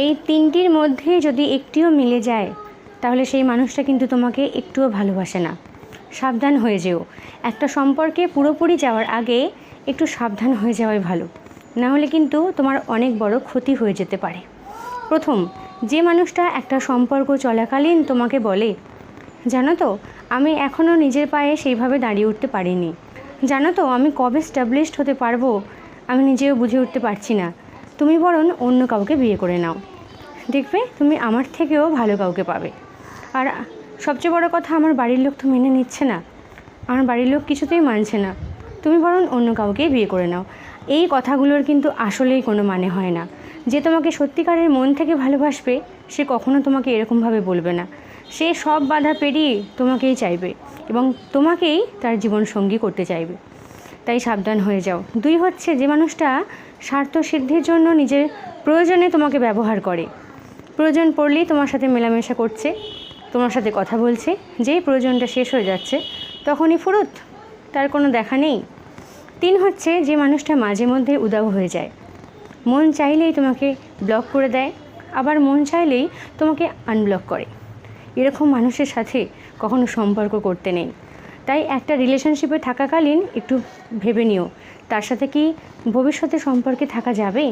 এই তিনটির মধ্যে যদি একটিও মিলে যায় তাহলে সেই মানুষটা কিন্তু তোমাকে একটুও ভালোবাসে না। সাবধান হয়ে যেও। একটা সম্পর্কে পুরোপুরি যাওয়ার আগে একটু সাবধান হয়ে যাওয়াই ভালো, না হলে কিন্তু তোমার অনেক বড় ক্ষতি হয়ে যেতে পারে। প্রথম, যে মানুষটা একটা সম্পর্ক চলাকালীন তোমাকে বলে, জানো তো আমি এখনও নিজের পায়ে সেইভাবে দাঁড়িয়ে উঠতে পারিনি, জানো তো আমি কবে স্ট্যাবলিশড হতে পারবো আমি নিজেও বুঝে উঠতে পারছি না, তুমি বরং অন্য কাউকে বিয়ে করে নাও, দেখবে তুমি আমার থেকেও ভালো কাউকে পাবে। আর সবচেয়ে বড় কথা, আমার বাড়ির লোক তো মেনে নিচ্ছে না, আমার বাড়ির লোক কিছুতেই মানছে না, তুমি বরং অন্য কাউকেই বিয়ে করে নাও। এই কথাগুলোর কিন্তু আসলেই কোনো মানে হয় না। যে তোমাকে সত্যিকারের মন থেকে ভালোবাসবে সে কখনো তোমাকে এরকমভাবে বলবে না। সে সব বাধা পেরিয়ে তোমাকেই চাইবে এবং তোমাকেই তার জীবনসঙ্গী করতে চাইবে। তাই সাবধান হয়ে যাও। 2 হচ্ছে, যে মানুষটা স্বার্থ সিদ্ধির জন্য নিজের প্রয়োজনে তোমাকে ব্যবহার করে, প্রয়োজন পড়লেই তোমার সাথে মেলামেশা করছে, তোমার সাথে কথা বলছে, যেই প্রয়োজনটা শেষ হয়ে যাচ্ছে তখনই ফুরুত, তার কোনো দেখা নেই। 3 হচ্ছে, যে মানুষটা মাঝে মধ্যে উদাও হয়ে যায়, মন চাইলেই তোমাকে ব্লক করে দেয়, আবার মন চাইলেই তোমাকে আনব্লক করে। এরকম মানুষের সাথে কখনো সম্পর্ক করতে নেই। তাই একটা রিলেশনশিপে থাকাকালীন একটু ভেবে নিও তার সাথে কি ভবিষ্যতে সম্পর্কে থাকা যাবে।